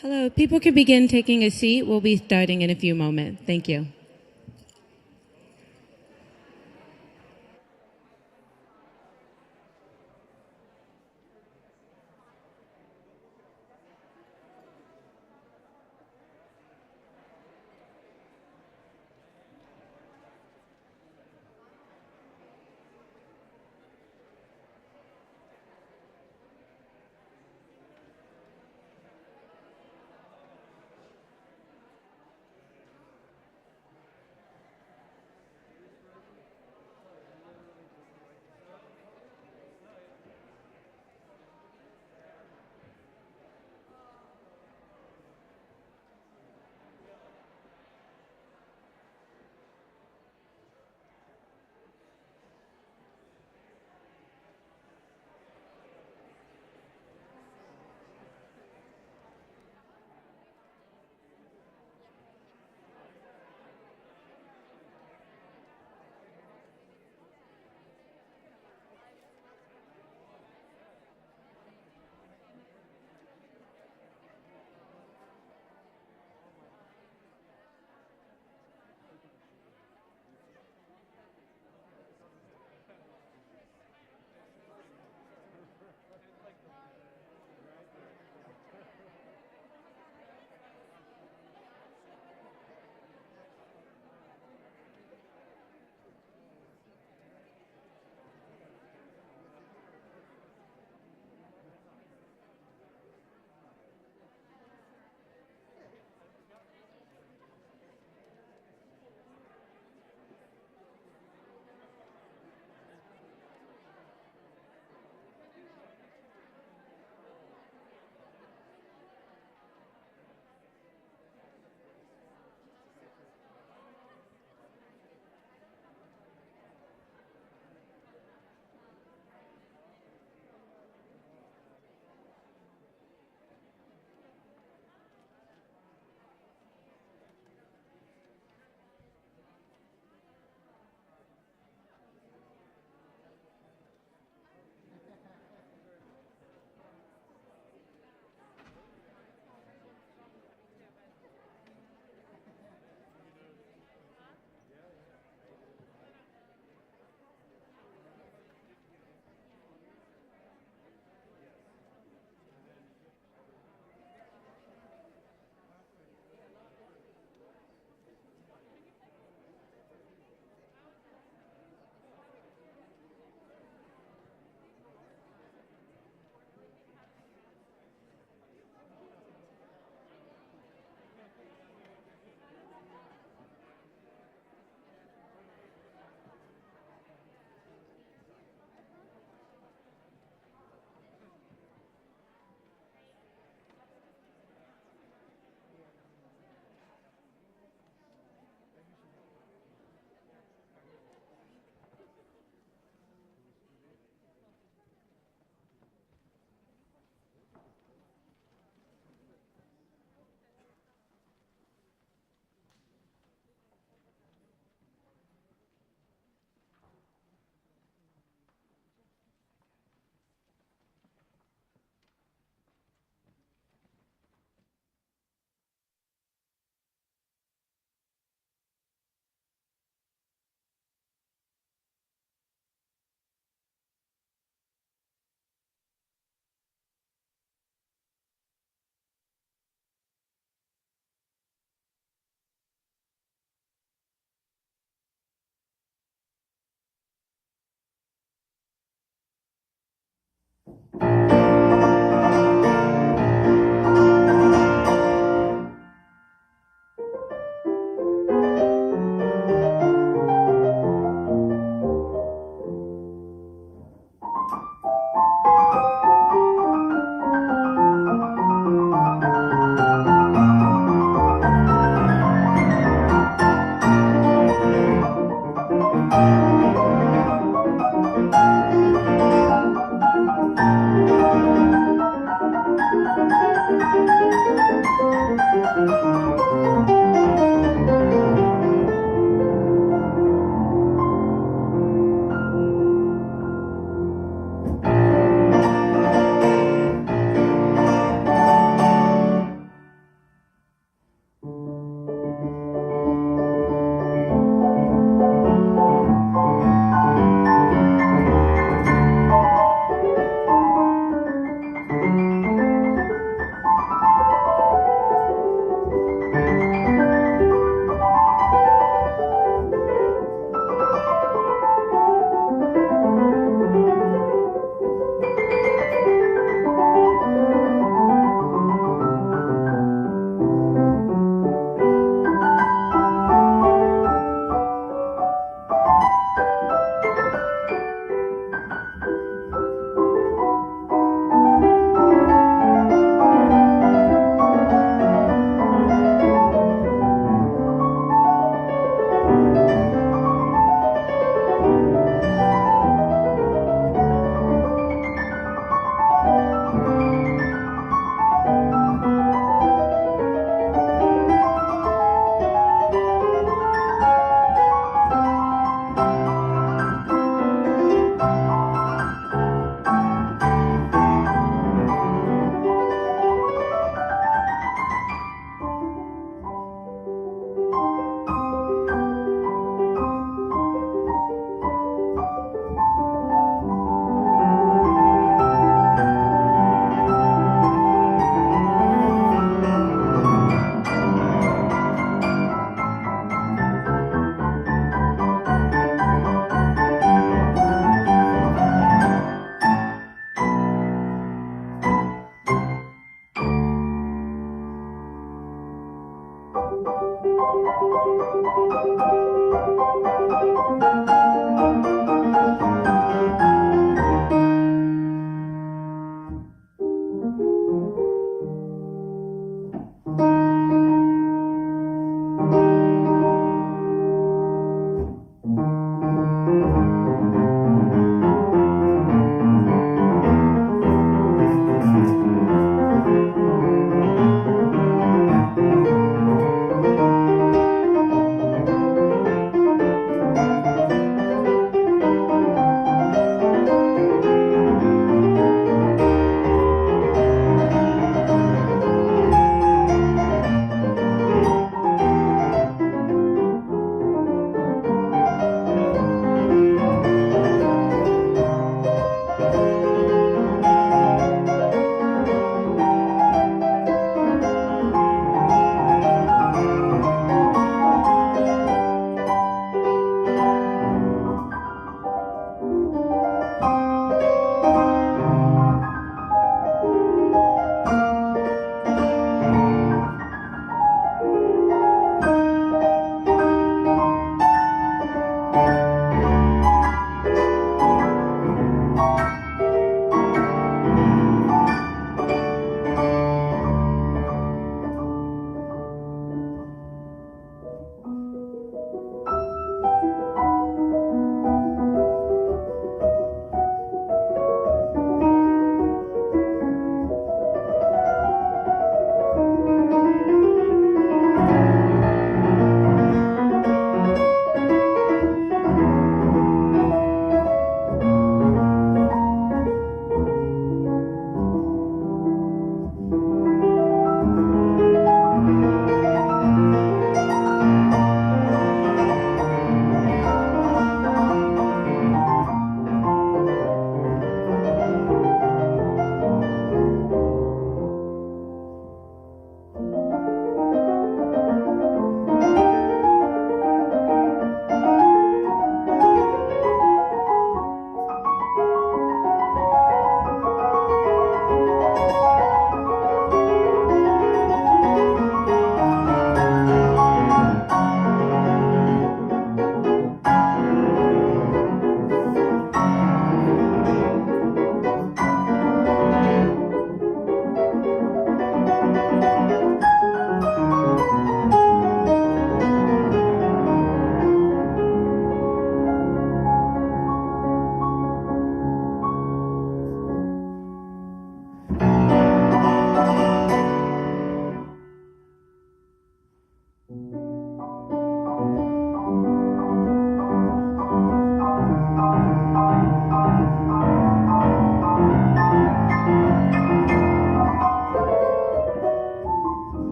Hello, people can begin taking a seat. We'll be starting in a few moments. Thank you.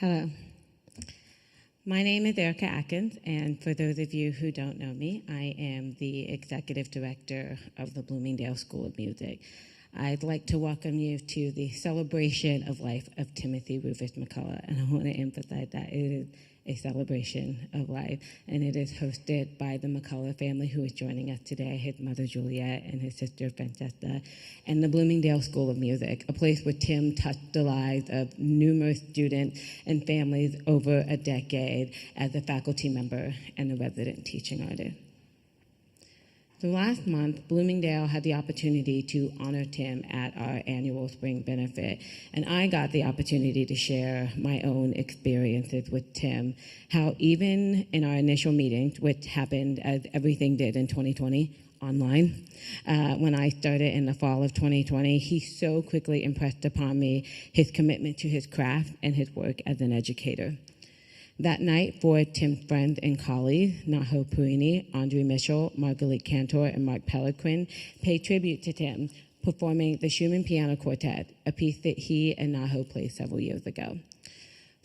Hello. My name is Erica Atkins, and for those of you who don't know me, I am the Executive Director of the Bloomingdale School of Music. I'd like to welcome you to the celebration of life of Timothy Rufus McCullough, and I want to emphasize that it is a celebration of life, and it is hosted by the McCullough family who is joining us today, his mother Juliet and his sister Francesca, and the Bloomingdale School of Music, a place where Tim touched the lives of numerous students and families over a decade as a faculty member and a resident teaching artist. So last month, Bloomingdale had the opportunity to honor Tim at our annual spring benefit, and I got the opportunity to share my own experiences with Tim, how even in our initial meetings, which happened as everything did in 2020, online, when I started in the fall of 2020, he so quickly impressed upon me his commitment to his craft and his work as an educator. That night, four Tim's friends and colleagues, Naho Puini, Andre Mitchell, Marguerite Cantor, and Mark Pellequin, paid tribute to Tim, performing the Schumann Piano Quartet, a piece that he and Naho played several years ago.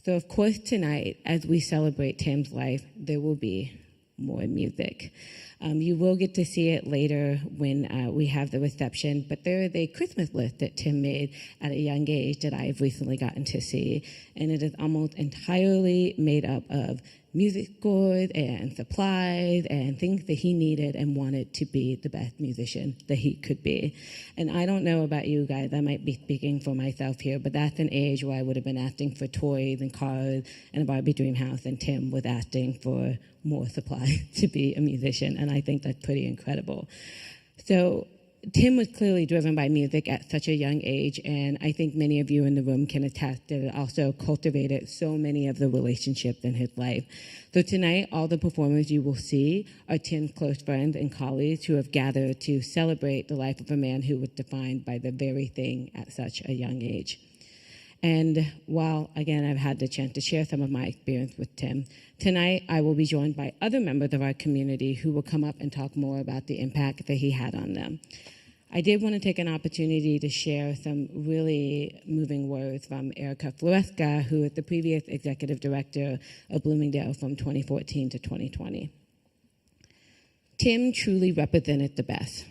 So, of course, tonight, as we celebrate Tim's life, there will be more music. You will get to see it later when we have the reception, but there is a Christmas list that Tim made at a young age that I've recently gotten to see, and it is almost entirely made up of music scores and supplies and things that he needed and wanted to be the best musician that he could be. And I don't know about you guys, I might be speaking for myself here, but that's an age where I would have been asking for toys and cars and a Barbie dream house, and Tim was asking for more supplies to be a musician, and I think that's pretty incredible. So Tim was clearly driven by music at such a young age, and I think many of you in the room can attest that it also cultivated so many of the relationships in his life. So tonight, all the performers you will see are Tim's close friends and colleagues who have gathered to celebrate the life of a man who was defined by the very thing at such a young age. And while, again, I've had the chance to share some of my experience with Tim, tonight I will be joined by other members of our community who will come up and talk more about the impact that he had on them. I did want to take an opportunity to share some really moving words from Erica Floresca, who is the previous executive director of Bloomingdale from 2014 to 2020. Tim truly represented the best.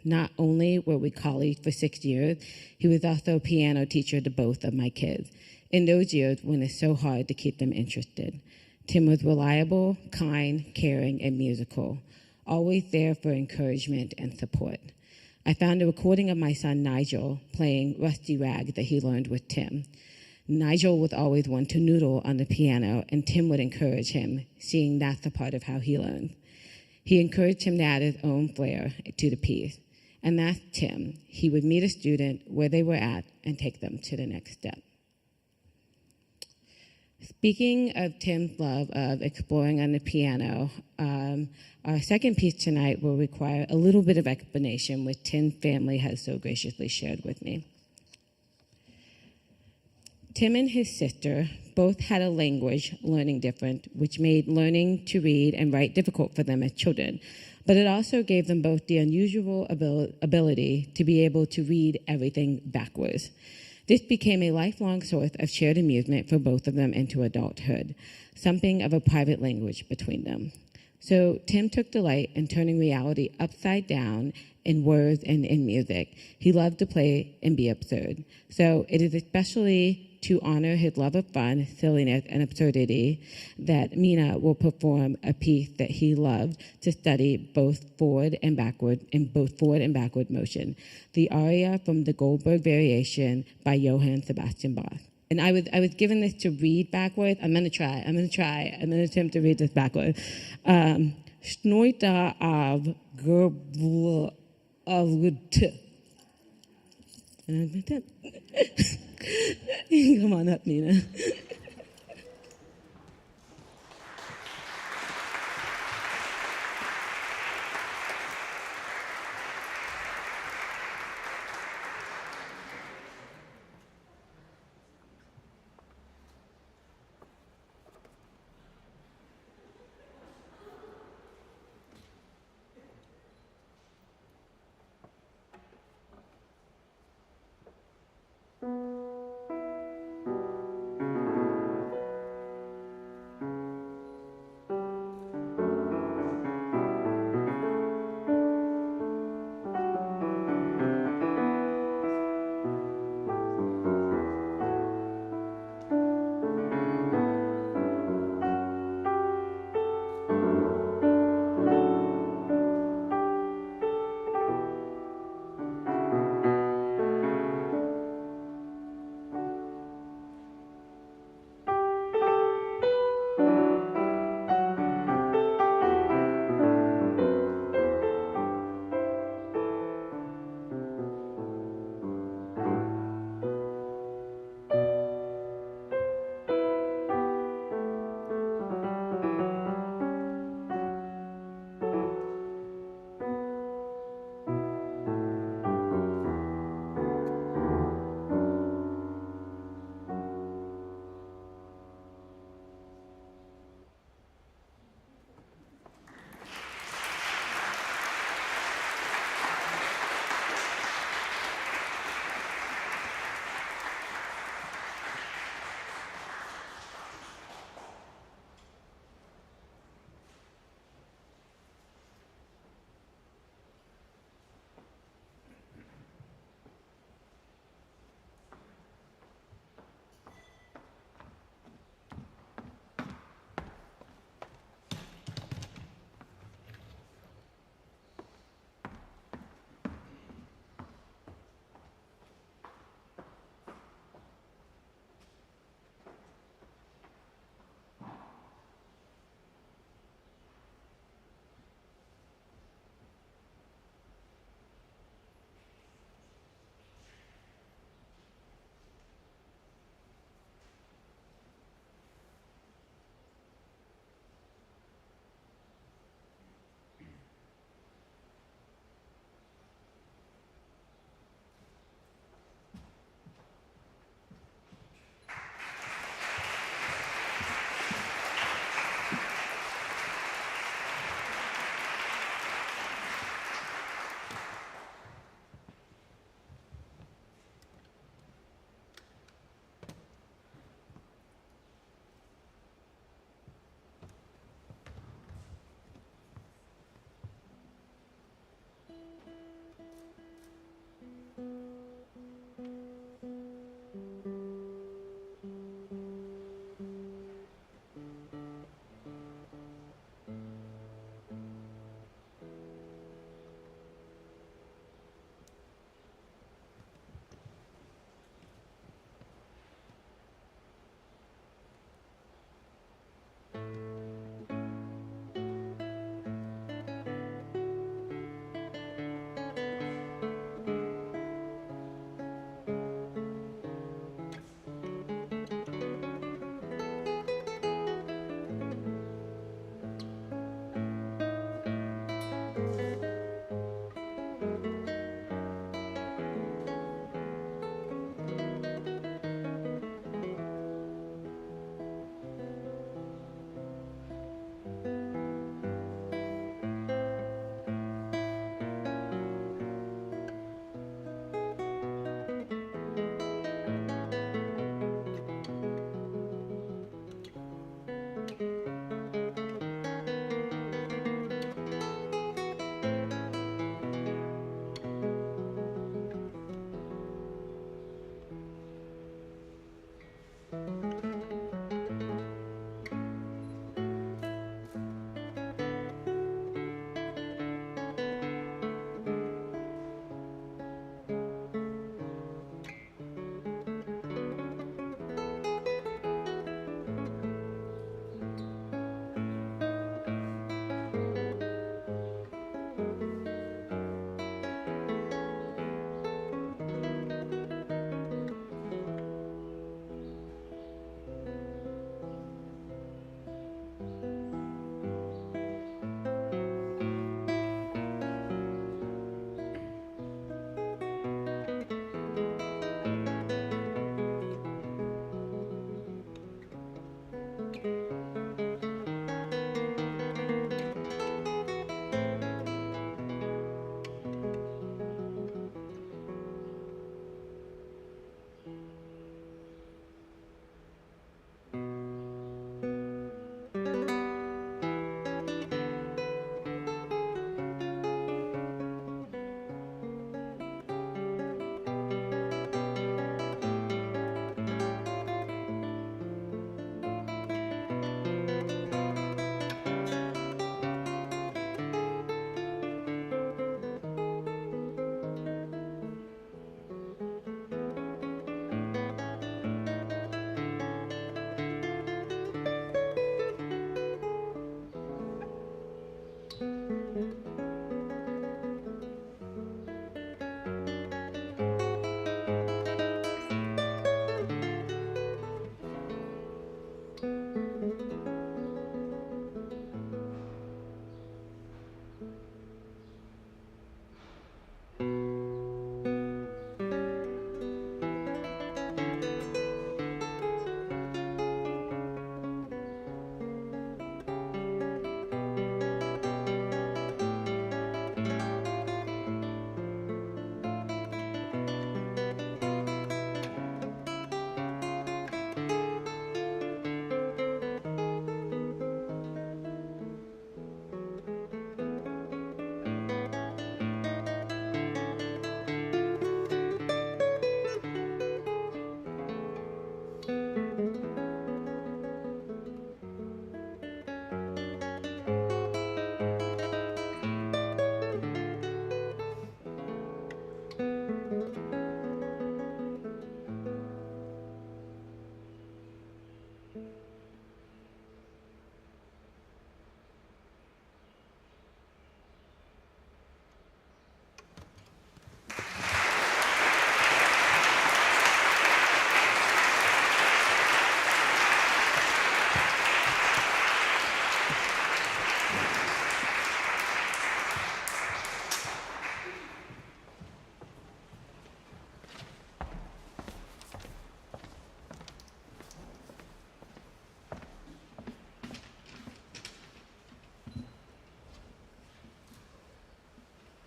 Not only were we colleagues for 6 years, he was also a piano teacher to both of my kids. In those years when it's so hard to keep them interested. Tim was reliable, kind, caring, and musical, always there for encouragement and support. I found a recording of my son Nigel playing Rusty Rag that he learned with Tim. Nigel was always one to noodle on the piano, and Tim would encourage him, seeing that's a part of how he learned. He encouraged him to add his own flair to the piece. And that's Tim. He would meet a student where they were at and take them to the next step. Speaking of Tim's love of exploring on the piano, our second piece tonight will require a little bit of explanation, which Tim's family has so graciously shared with me. Tim and his sister both had a language learning difference, which made learning to read and write difficult for them as children. But it also gave them both the unusual ability to be able to read everything backwards. This became a lifelong source of shared amusement for both of them into adulthood, something of a private language between them. So Tim took delight in turning reality upside down in words and in music. He loved to play and be absurd. So it is especially to honor his love of fun, silliness, and absurdity that Mina will perform a piece that he loved to study both forward and backward motion, the aria from the Goldberg Variation by Johann Sebastian Bach. And I was given this to read backwards. I'm going to try. I'm going to attempt to read this backwards. Schnoita av gerbl av t. Come on up, Nina.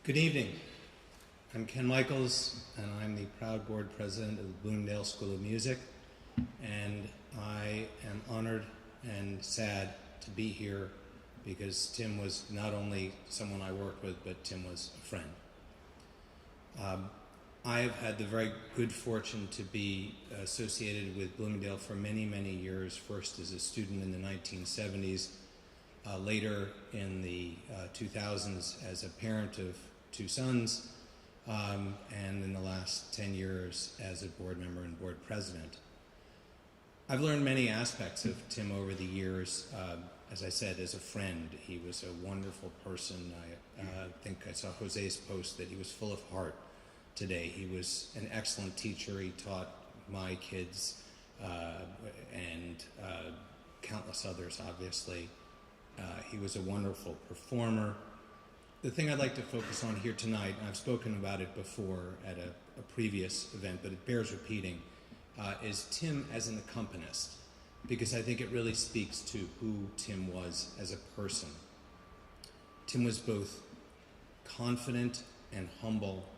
Good evening. I'm Ken Michaels, and I'm the proud board president of the Bloomingdale School of Music, and I am honored and sad to be here because Tim was not only someone I worked with, but Tim was a friend. I have had the very good fortune to be associated with Bloomingdale for many, many years, first as a student in the 1970s, later in the 2000s as a parent of two sons, and in the last 10 years as a board member and board president. I've learned many aspects of Tim over the years. As I said, as a friend, he was a wonderful person. I think I saw Jose's post that he was full of heart today. He was an excellent teacher. He taught my kids and countless others, obviously. He was a wonderful performer. The thing I'd like to focus on here tonight, and I've spoken about it before at a previous event, but it bears repeating, is Tim as an accompanist, because I think it really speaks to who Tim was as a person. Tim was both confident and humble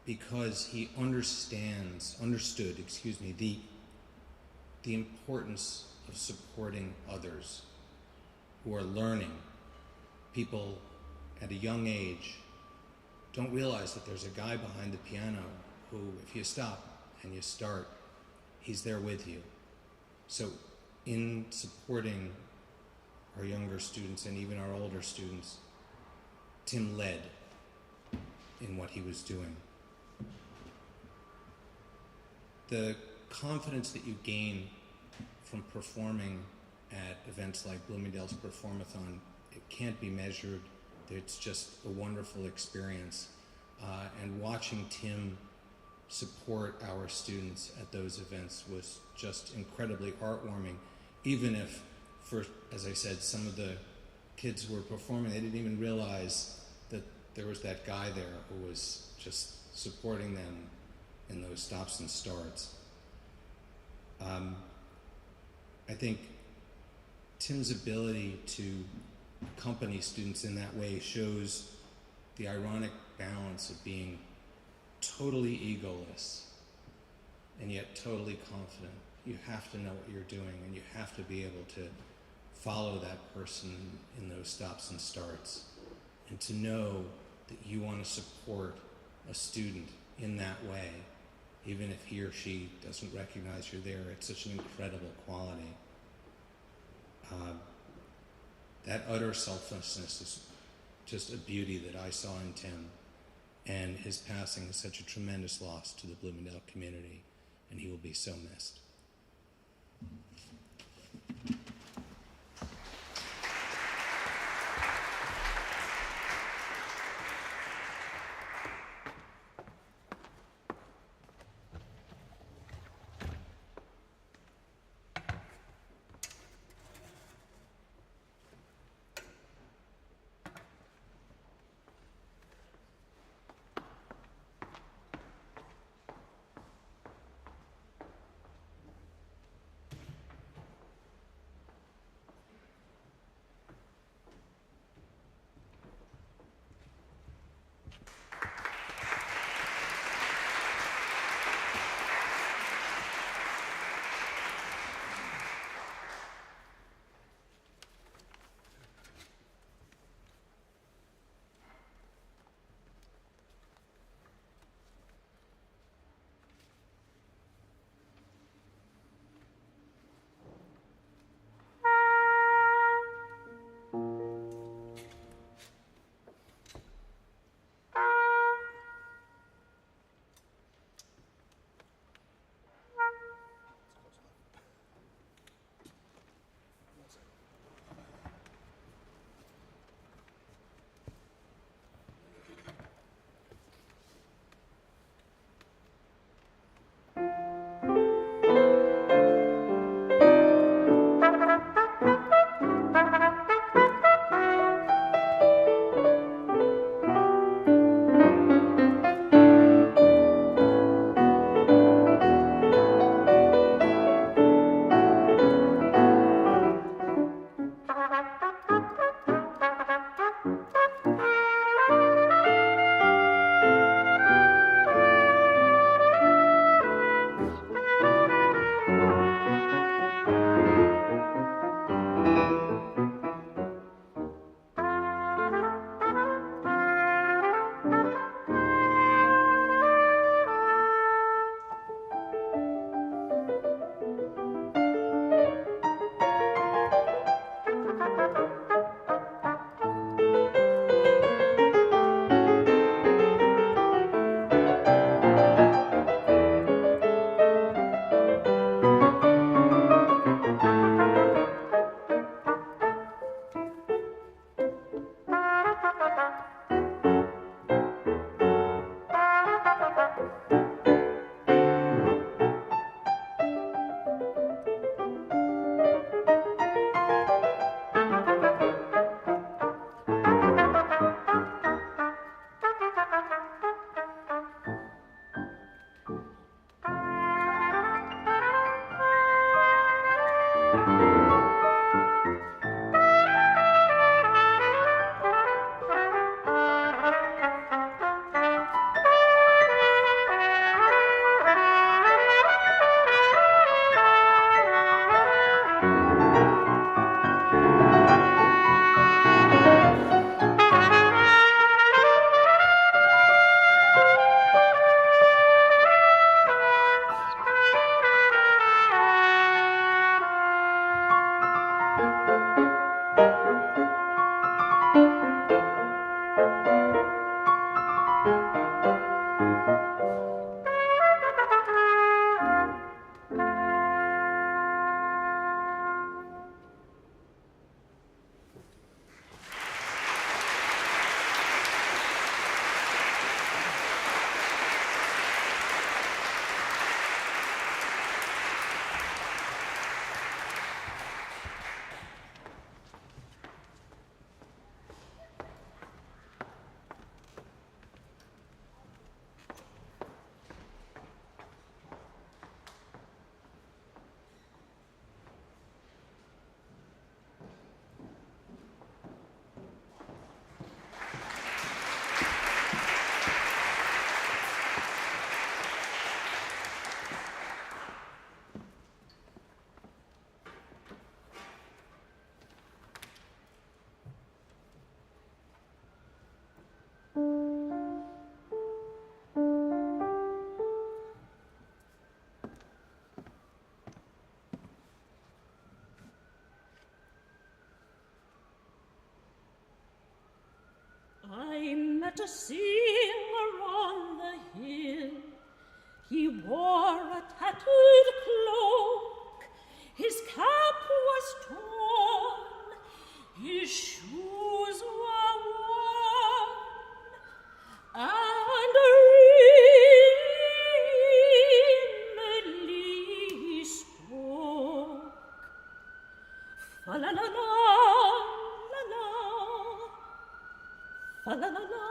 because he understood the importance of supporting others who are learning. People at a young age don't realize that there's a guy behind the piano who, if you stop and you start, he's there with you. So in supporting our younger students and even our older students, Tim led in what he was doing. The confidence that you gain from performing at events like Bloomingdale's Performathon, it can't be measured. It's just a wonderful experience. And watching Tim support our students at those events was just incredibly heartwarming, even if, as I said, some of the kids who were performing, they didn't even realize that there was that guy there who was just supporting them in those stops and starts. I think Tim's ability to accompany students in that way shows the ironic balance of being totally egoless and yet totally confident. You have to know what you're doing, and you have to be able to follow that person in those stops and starts, and to know that you want to support a student in that way, even if he or she doesn't recognize you're there. It's such an incredible quality. That utter selflessness is just a beauty that I saw in Tim, and his passing is such a tremendous loss to the Bloomingdale community, and he will be so missed. I met a singer on the hill. He wore a tattered cloak. His cap was torn. His shoes were worn. And rimly he spoke. Fa-la-la-la, la-la. Fa-la-la-la,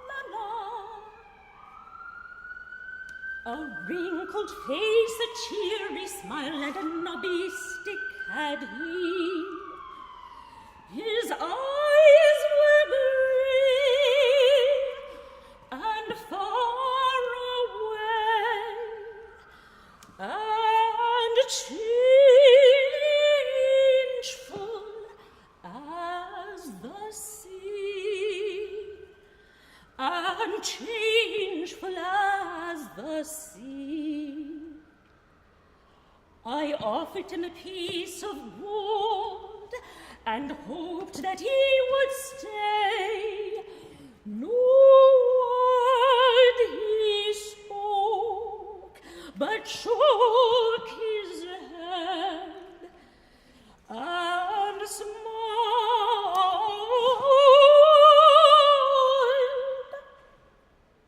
la-la. A wrinkled face, a cheery smile, and a knobby stick had he. His eyes were grey and far away, and changeful as the sea, and changeful as the sea. I offered him a piece of gold and hoped that he would stay. No word he spoke, but shook his head and smiled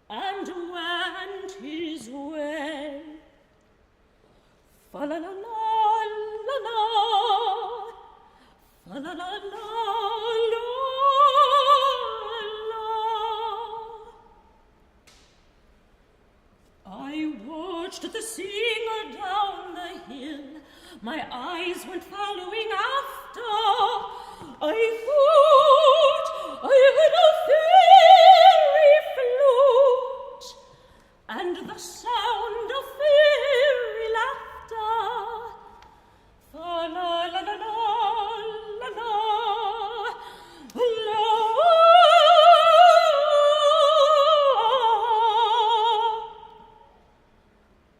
and went his way. Fa-la-la-la, la-la, fa-la-la-la, la-la. I watched the singer down the hill. My eyes went following after. I thought I heard a fairy flute and the sound of fairy laughter. Fa-la-la-la-la, la-la, la.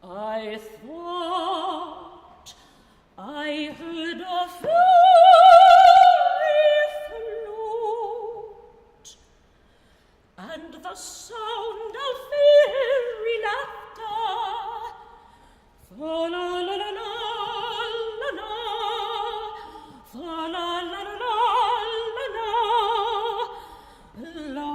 I thought I heard a fairy flute and the sound of fairy laughter. Fa-la-la-la-la, la-la, fa-la-la-la-la, la-la, la.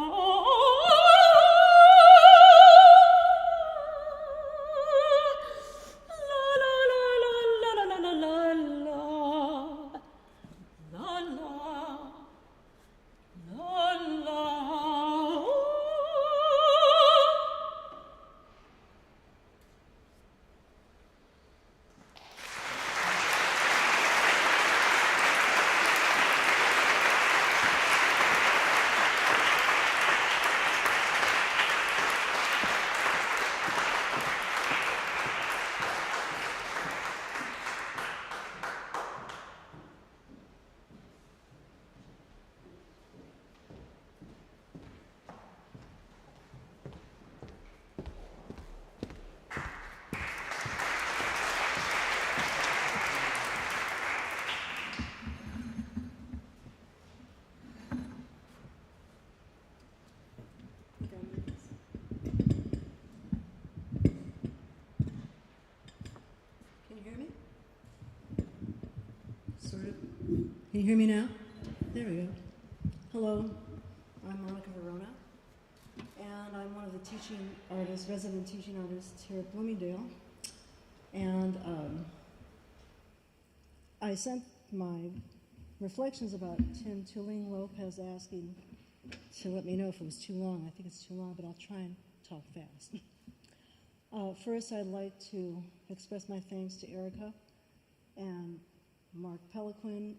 Can you hear me now? There we go. Hello, I'm Monica Verona, and I'm one of the teaching artists, resident teaching artists here at Bloomingdale. And I sent my reflections about Tim Tulling Lopez asking to let me know if it was too long. I think it's too long, but I'll try and talk fast. First, I'd like to express my thanks to Erica and Mark Peliquin,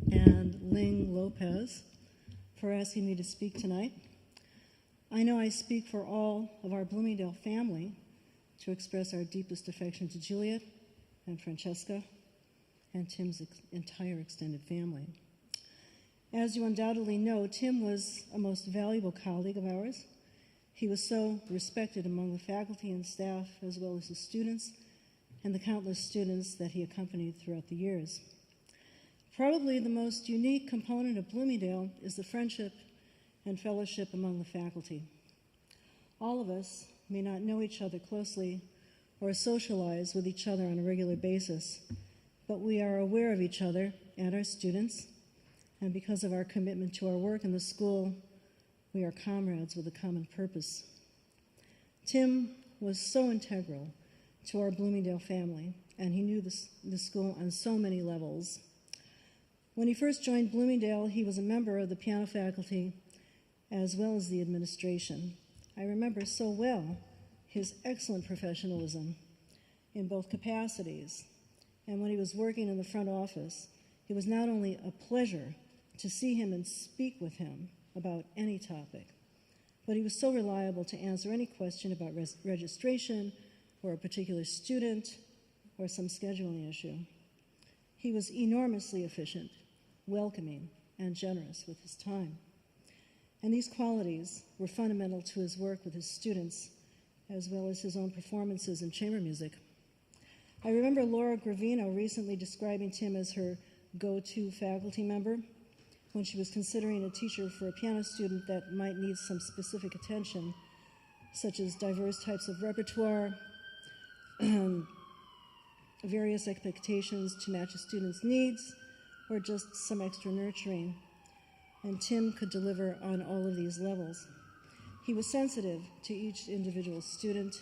and Ling Lopez for asking me to speak tonight. I know I speak for all of our Bloomingdale family to express our deepest affection to Juliet and Francesca and Tim's entire extended family. As you undoubtedly know, Tim was a most valuable colleague of ours. He was so respected among the faculty and staff, as well as the students and the countless students that he accompanied throughout the years. Probably the most unique component of Bloomingdale is the friendship and fellowship among the faculty. All of us may not know each other closely or socialize with each other on a regular basis, but we are aware of each other and our students, and because of our commitment to our work in the school, we are comrades with a common purpose. Tim was so integral to our Bloomingdale family, and he knew the school on so many levels. When he first joined Bloomingdale, he was a member of the piano faculty as well as the administration. I remember so well his excellent professionalism in both capacities, and when he was working in the front office, it was not only a pleasure to see him and speak with him about any topic, but he was so reliable to answer any question about registration or a particular student or some scheduling issue. He was enormously efficient, welcoming, and generous with his time. And these qualities were fundamental to his work with his students, as well as his own performances in chamber music. I remember Laura Gravino recently describing Tim as her go-to faculty member when she was considering a teacher for a piano student that might need some specific attention, such as diverse types of repertoire, various expectations to match a student's needs, or just some extra nurturing. And Tim could deliver on all of these levels. He was sensitive to each individual student,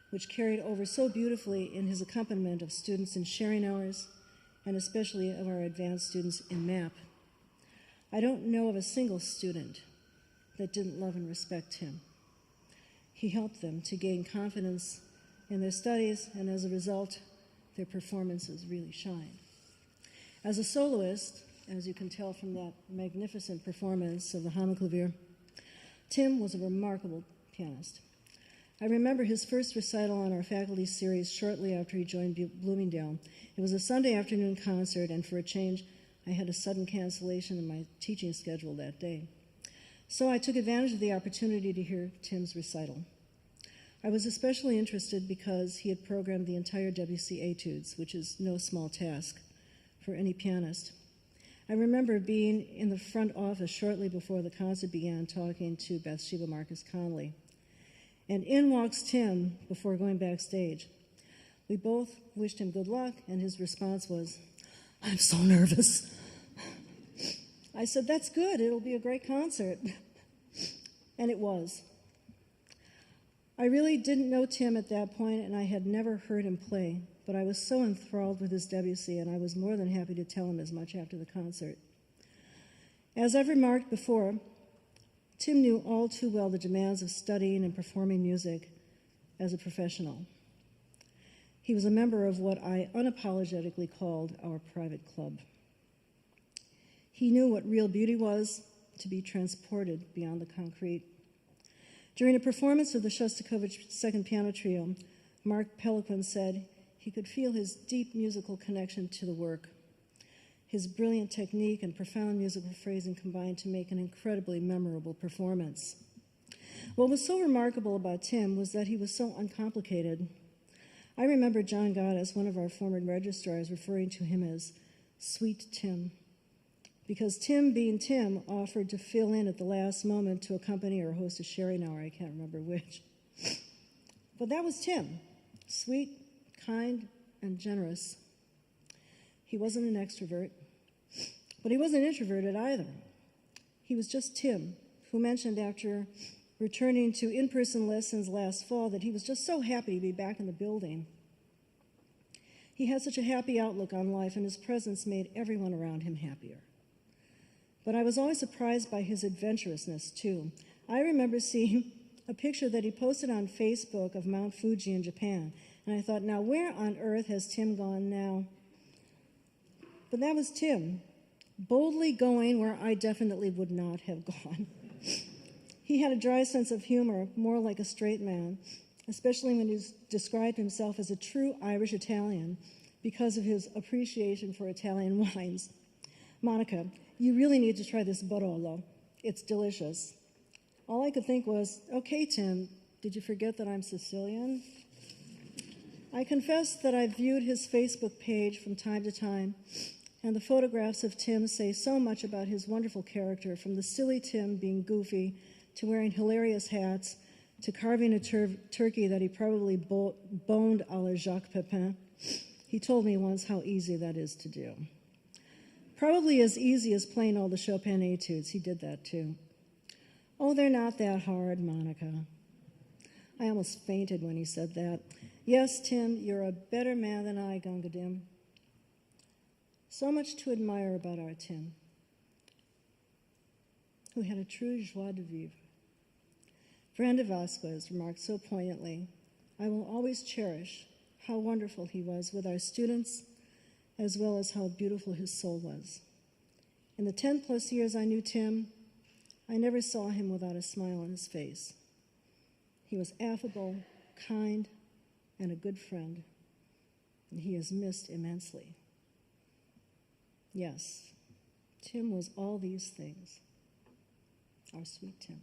which carried over so beautifully in his accompaniment of students in sharing hours, and especially of our advanced students in MAP. I don't know of a single student that didn't love and respect him. He helped them to gain confidence in their studies, and as a result, their performances really shine. As a soloist, as you can tell from that magnificent performance of the Hammerklavier, Tim was a remarkable pianist. I remember his first recital on our faculty series shortly after he joined Bloomingdale. It was a Sunday afternoon concert, and for a change, I had a sudden cancellation in my teaching schedule that day. So I took advantage of the opportunity to hear Tim's recital. I was especially interested because he had programmed the entire WC Etudes, which is no small task for any pianist. I remember being in the front office shortly before the concert began talking to Bathsheba Marcus Conley. And in walks Tim before going backstage. We both wished him good luck, and his response was, "I'm so nervous." I said, "That's good, it'll be a great concert." And it was. I really didn't know Tim at that point, and I had never heard him play, but I was so enthralled with his WC, and I was more than happy to tell him as much after the concert. As I've remarked before, Tim knew all too well the demands of studying and performing music as a professional. He was a member of what I unapologetically called our private club. He knew what real beauty was, to be transported beyond the concrete. During a performance of the Shostakovich Second Piano Trio, Mark Peliquin said he could feel his deep musical connection to the work. His brilliant technique and profound musical phrasing combined to make an incredibly memorable performance. What was so remarkable about Tim was that he was so uncomplicated. I remember John Gaddis, one of our former registrars, referring to him as Sweet Tim, because Tim, being Tim, offered to fill in at the last moment to accompany or host a sharing hour. I can't remember which. But that was Tim, sweet, kind, and generous. He wasn't an extrovert, but he wasn't introverted either. He was just Tim, who mentioned after returning to in-person lessons last fall that he was just so happy to be back in the building. He had such a happy outlook on life, and his presence made everyone around him happier. But I was always surprised by his adventurousness, too. I remember seeing a picture that he posted on Facebook of Mount Fuji in Japan, and I thought, now where on earth has Tim gone now? But that was Tim, boldly going where I definitely would not have gone. He had a dry sense of humor, more like a straight man, especially when he described himself as a true Irish Italian because of his appreciation for Italian wines. "Monica, you really need to try this Barolo. It's delicious." All I could think was, "Okay, Tim, did you forget that I'm Sicilian?" I confess that I viewed his Facebook page from time to time, And the photographs of Tim say so much about his wonderful character, from the silly Tim being goofy to wearing hilarious hats to carving a turkey that he probably boned a la Jacques Pepin. He told me once how easy that is to do. Probably as easy as playing all the Chopin etudes. He did that too. Oh, they're not that hard, Monica. I almost fainted when he said that. Yes, Tim, you're a better man than I, Gungadim. So much to admire about our Tim, who had a true joie de vivre. Brenda Vasquez remarked so poignantly, I will always cherish how wonderful he was with our students, as well as how beautiful his soul was. In the 10+ years I knew Tim, I never saw him without a smile on his face. He was affable, kind, and a good friend, and he is missed immensely. Yes, Tim was all these things. Our sweet Tim.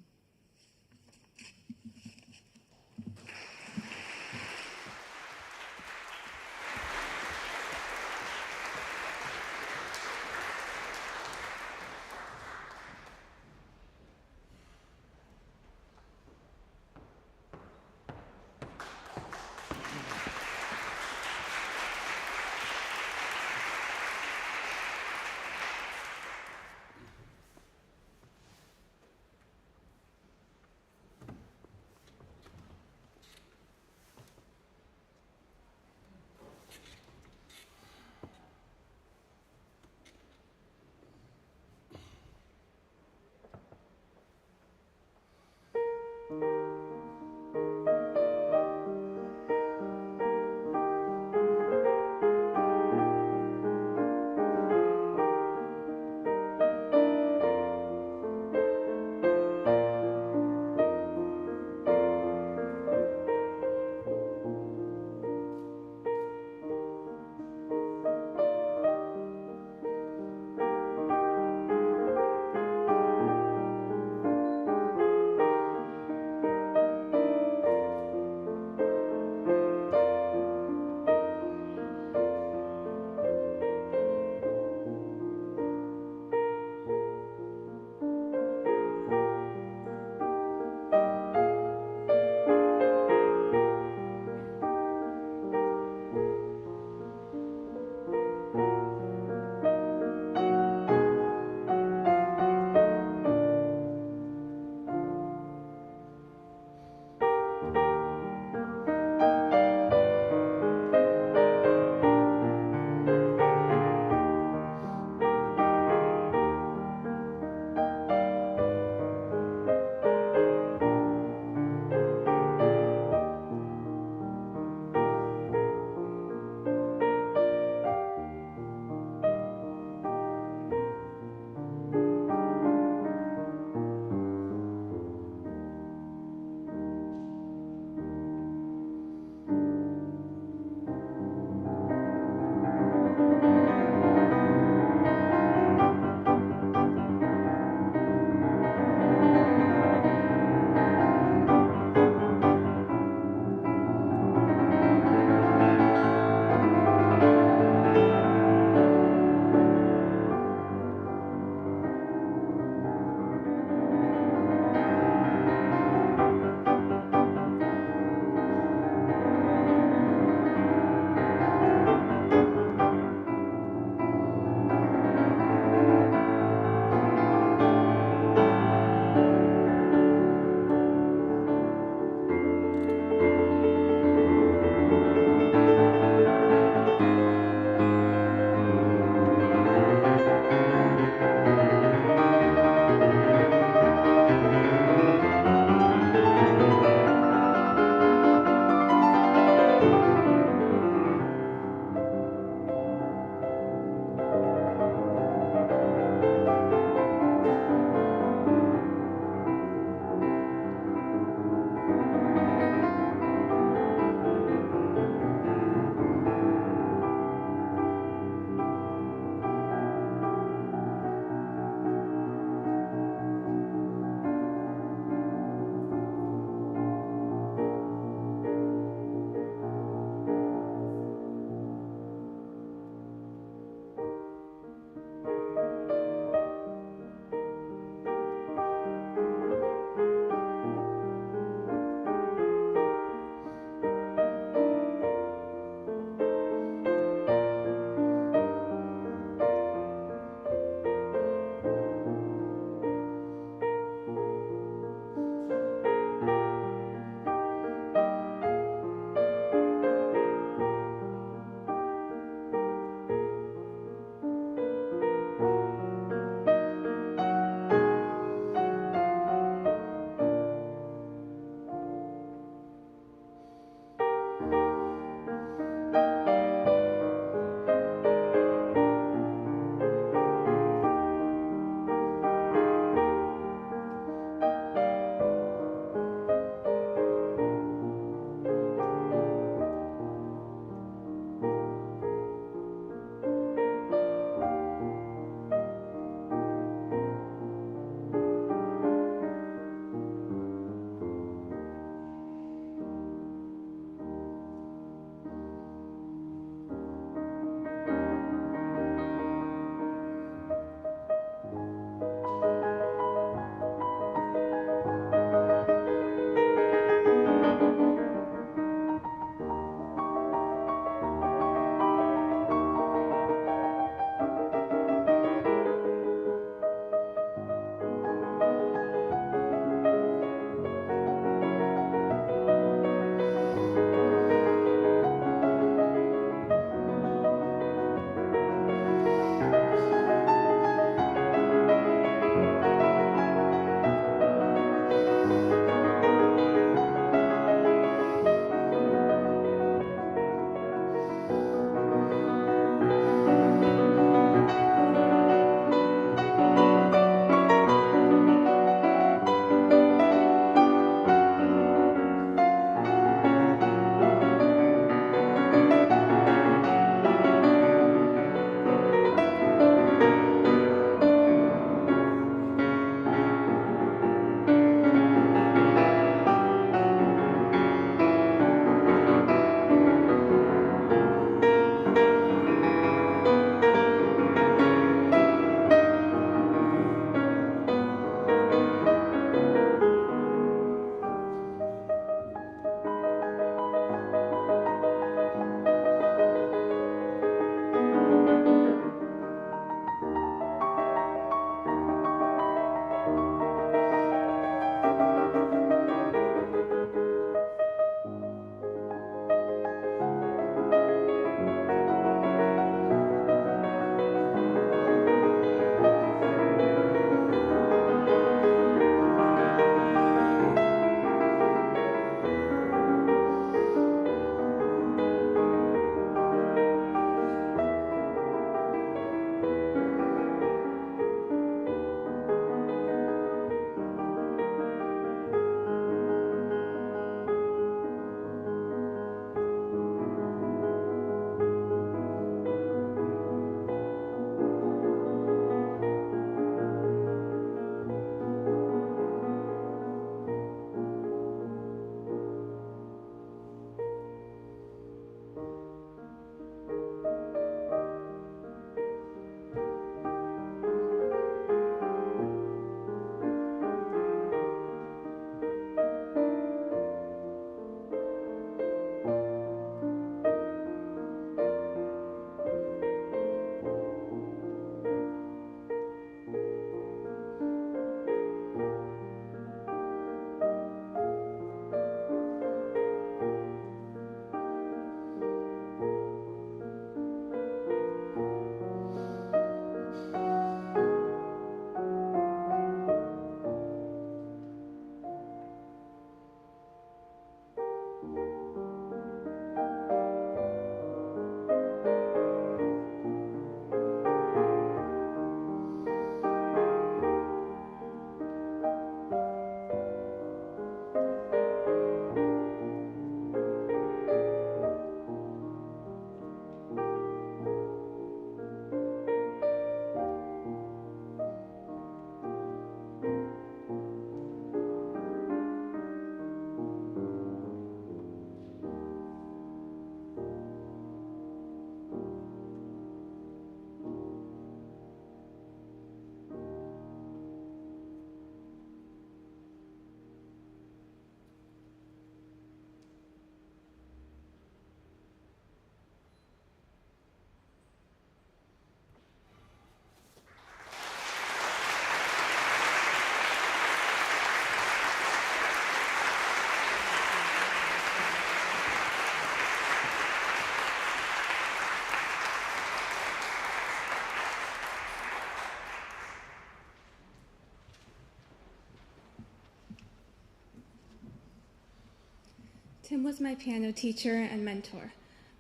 Tim was my piano teacher and mentor.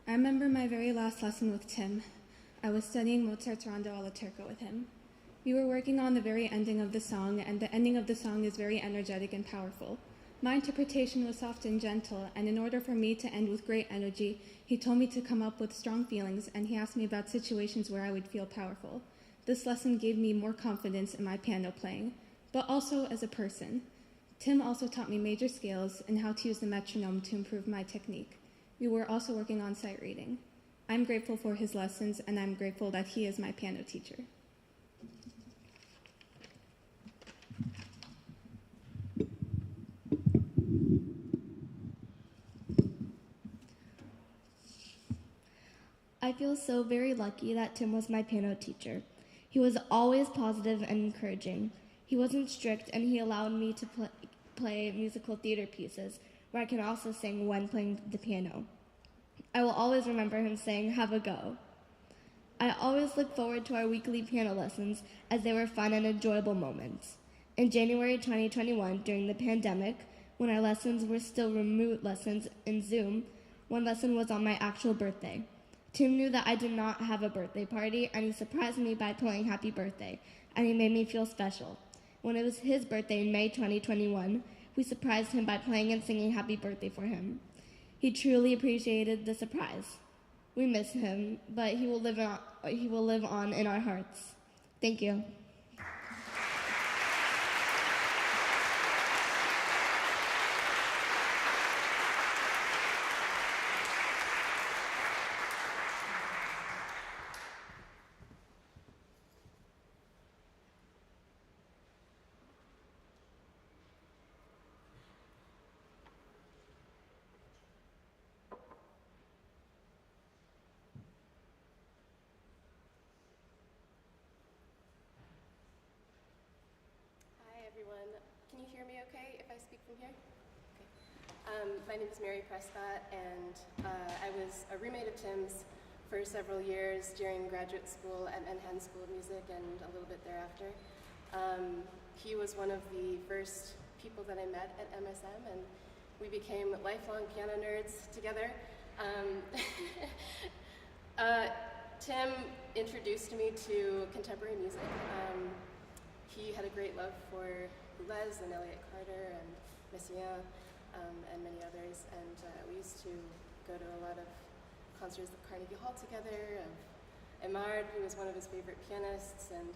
I remember my very last lesson with Tim. I was studying Mozart's Rondo alla Turca with him. We were working on the very ending of the song, and the ending of the song is very energetic and powerful. My interpretation was soft and gentle, and in order for me to end with great energy, he told me to come up with strong feelings, and he asked me about situations where I would feel powerful. This lesson gave me more confidence in my piano playing, but also as a person. Tim also taught me major scales and how to use the metronome to improve my technique. We were also working on sight reading. I'm grateful for his lessons, and I'm grateful that he is my piano teacher. I feel so very lucky that Tim was my piano teacher. He was always positive and encouraging. He wasn't strict, and he allowed me to play musical theater pieces, where I can also sing when playing the piano. I will always remember him saying, "Have a go." I always look forward to our weekly piano lessons, as they were fun and enjoyable moments. In January 2021, during the pandemic, when our lessons were still remote lessons in Zoom, one lesson was on my actual birthday. Tim knew that I did not have a birthday party, and he surprised me by playing Happy Birthday, and he made me feel special. When it was his birthday in May 2021, we surprised him by playing and singing Happy Birthday for him. He truly appreciated the surprise. We miss him, but he will live on in our hearts. Thank you. Can you hear me okay if I speak from here? Okay. My name is Mary Prescott, and I was a roommate of Tim's for several years during graduate school at Manhattan School of Music and a little bit thereafter. He was one of the first people that I met at MSM, and we became lifelong piano nerds together. Tim introduced me to contemporary music. He had a great love for Boulez and Elliott Carter and Messiaen and many others, and we used to go to a lot of concerts at Carnegie Hall together, of Emard, who was one of his favorite pianists, and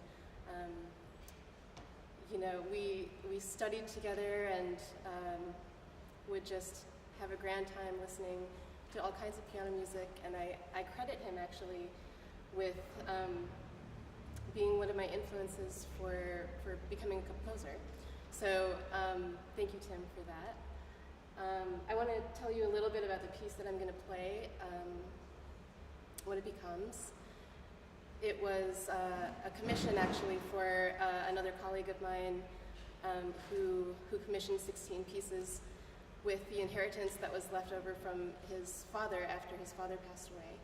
we studied together and would just have a grand time listening to all kinds of piano music, and I credit him actually with being one of my influences for becoming a composer. So thank you, Tim, for that. I want to tell you a little bit about the piece that I'm going to play, What It Becomes. It was a commission, actually, for another colleague of mine who commissioned 16 pieces with the inheritance that was left over from his father after his father passed away.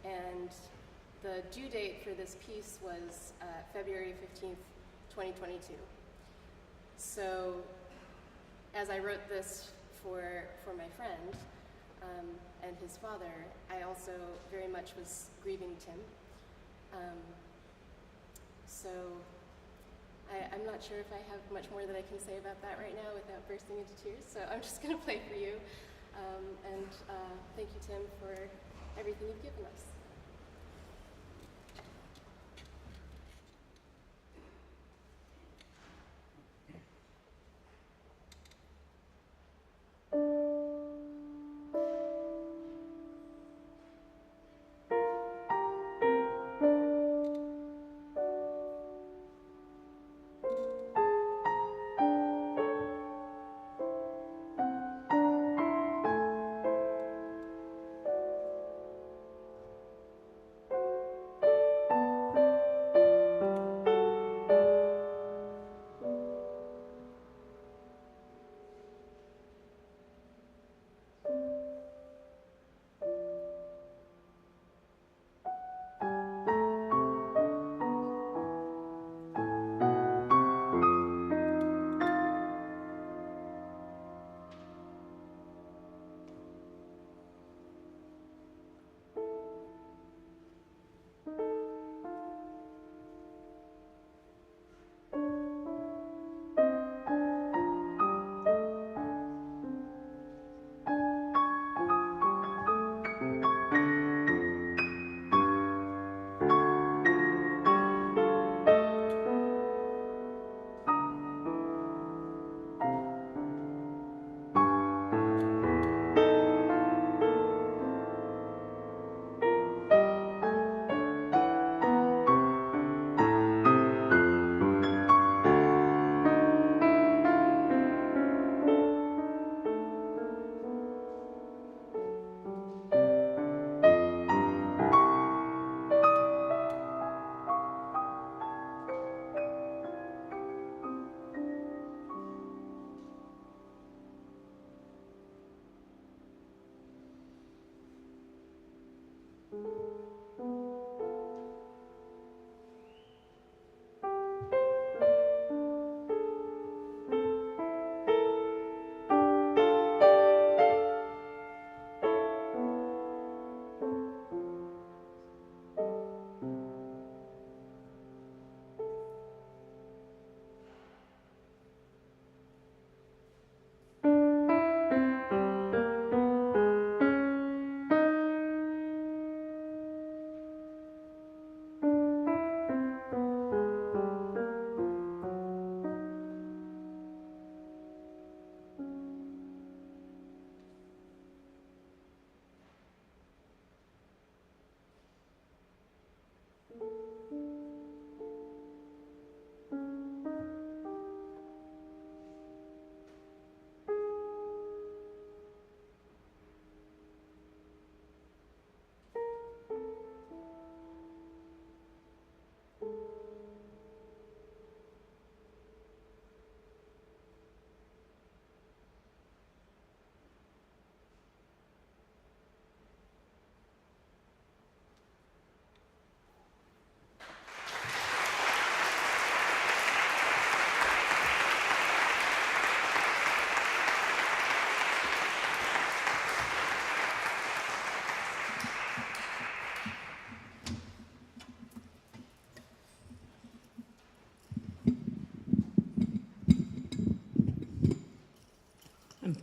And the due date for this piece was February 15th, 2022. So as I wrote this for my friend and his father, I also very much was grieving Tim. So I'm not sure if I have much more that I can say about that right now without bursting into tears, so I'm just going to play for you. And thank you, Tim, for everything you've given us.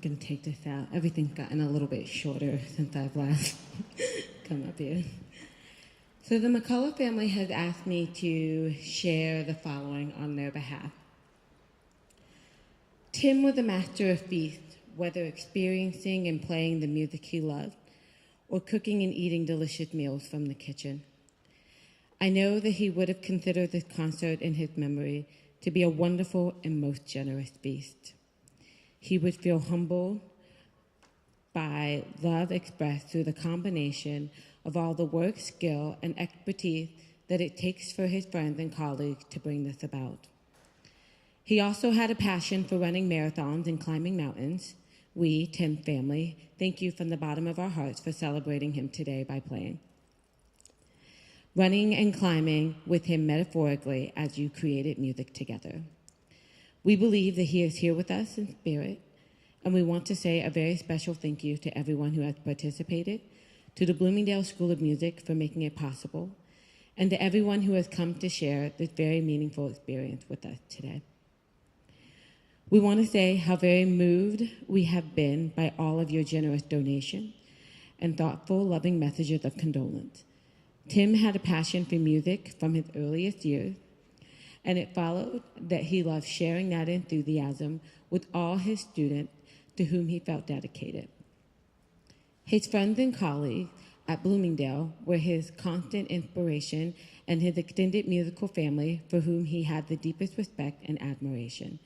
going to take this out. Everything's gotten a little bit shorter since I've last come up here. So the McCullough family has asked me to share the following on their behalf. Tim was a master of feast, whether experiencing and playing the music he loved, or cooking and eating delicious meals from the kitchen. I know that he would have considered this concert in his memory to be a wonderful and most generous feast. He would feel humbled by love expressed through the combination of all the work, skill, and expertise that it takes for his friends and colleagues to bring this about. He also had a passion for running marathons and climbing mountains. We, Tim family, thank you from the bottom of our hearts for celebrating him today by playing. Running and climbing with him metaphorically as you created music together. We believe that he is here with us in spirit, and we want to say a very special thank you to everyone who has participated, to the Bloomingdale School of Music for making it possible, and to everyone who has come to share this very meaningful experience with us today. We want to say how very moved we have been by all of your generous donations and thoughtful, loving messages of condolence. Tim had a passion for music from his earliest years, and it followed that he loved sharing that enthusiasm with all his students to whom he felt dedicated. His friends and colleagues at Bloomingdale were his constant inspiration and his extended musical family for whom he had the deepest respect and admiration.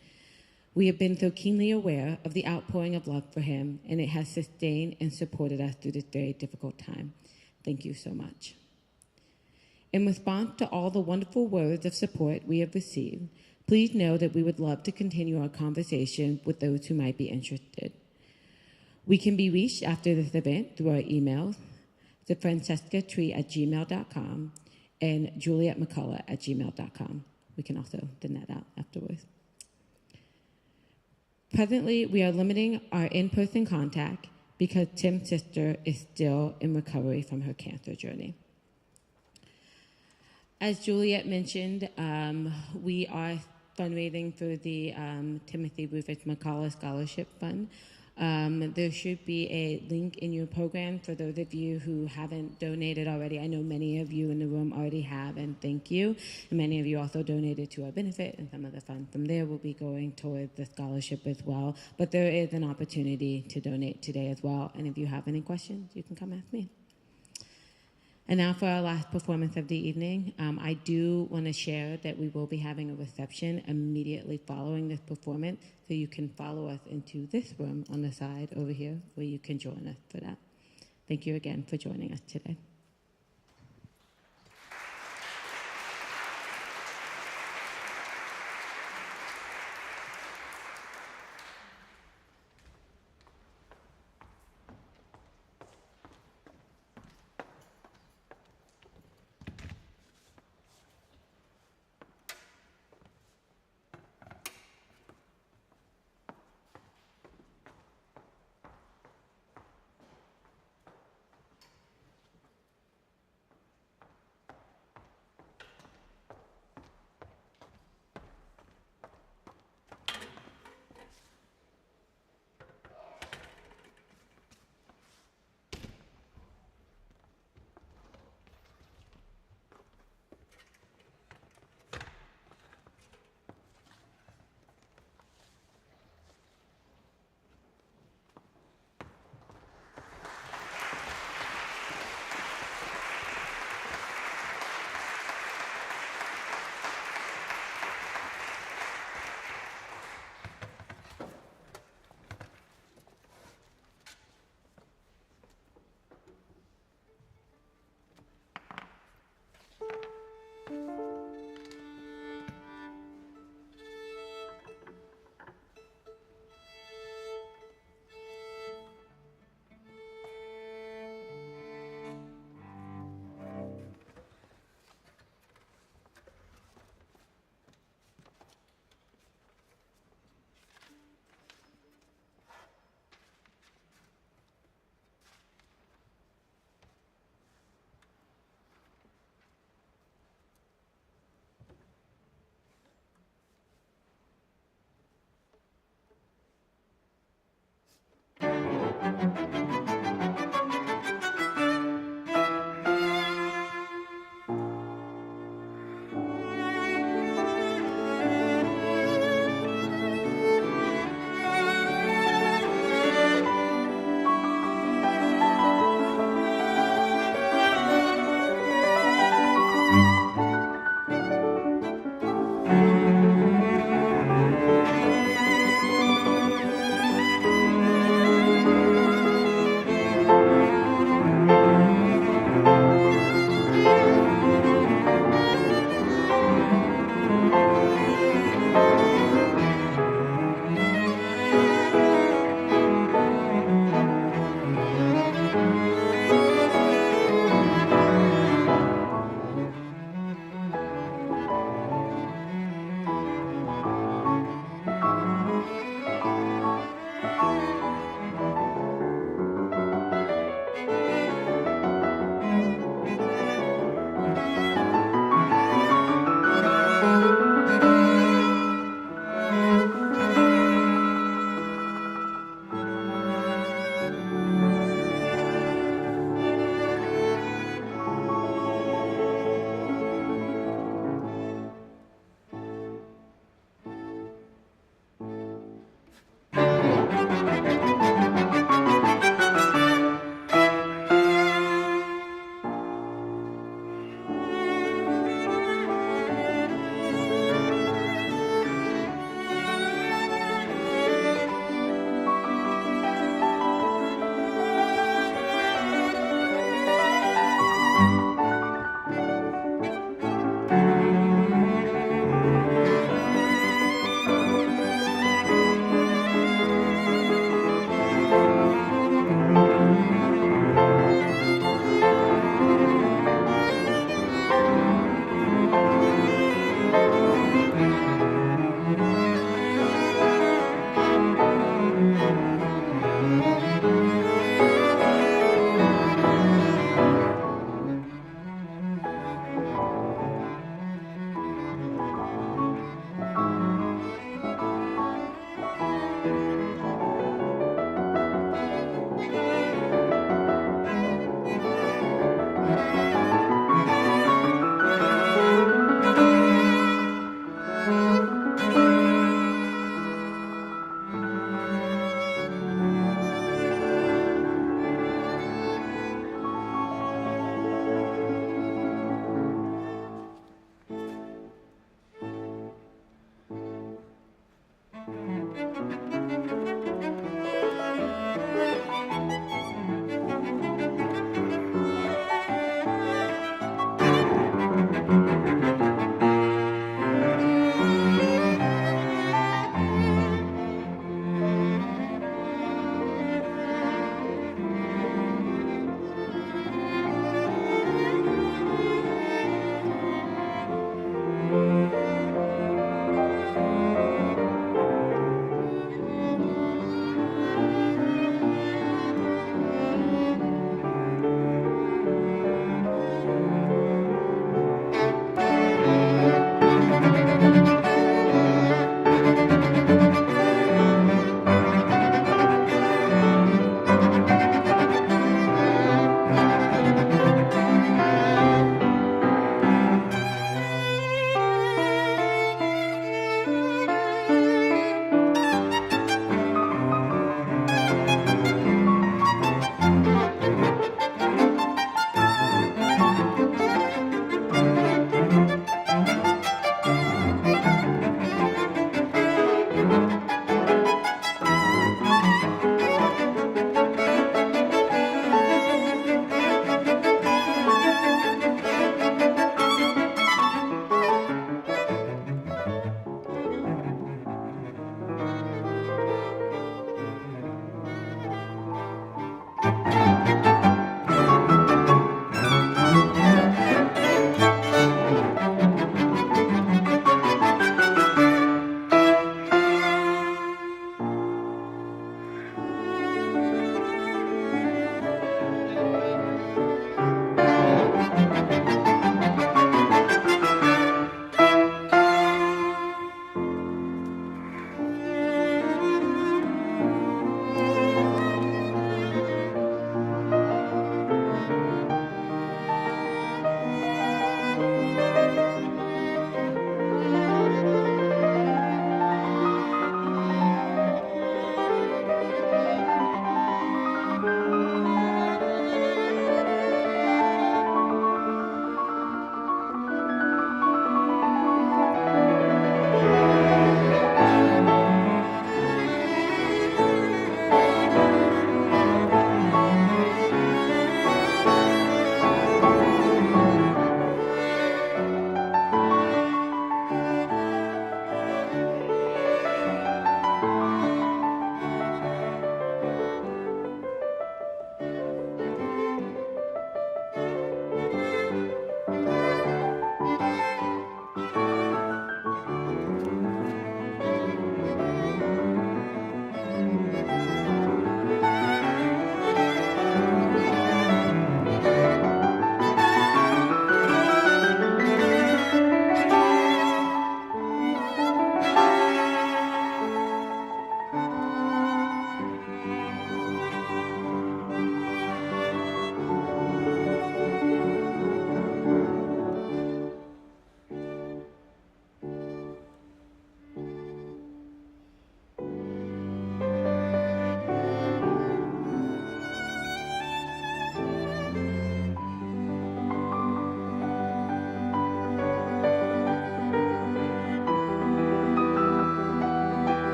We have been so keenly aware of the outpouring of love for him, and it has sustained and supported us through this very difficult time. Thank you so much. In response to all the wonderful words of support we have received, please know that we would love to continue our conversation with those who might be interested. We can be reached after this event through our emails, thefrancescatree@gmail.com and julietmccullough@gmail.com. We can also send that out afterwards. Presently, we are limiting our in-person contact because Tim's sister is still in recovery from her cancer journey. As Juliet mentioned, we are fundraising for the Timothy Rufus McCullough Scholarship Fund. There should be a link in your program for those of you who haven't donated already. I know many of you in the room already have, and thank you. And many of you also donated to our benefit, and some of the funds from there will be going towards the scholarship as well. But there is an opportunity to donate today as well. And if you have any questions, you can come ask me. And now for our last performance of the evening, I do want to share that we will be having a reception immediately following this performance, so you can follow us into this room on the side over here where you can join us for that. Thank you again for joining us today.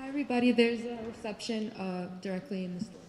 Hi, everybody. There's a reception directly in the store.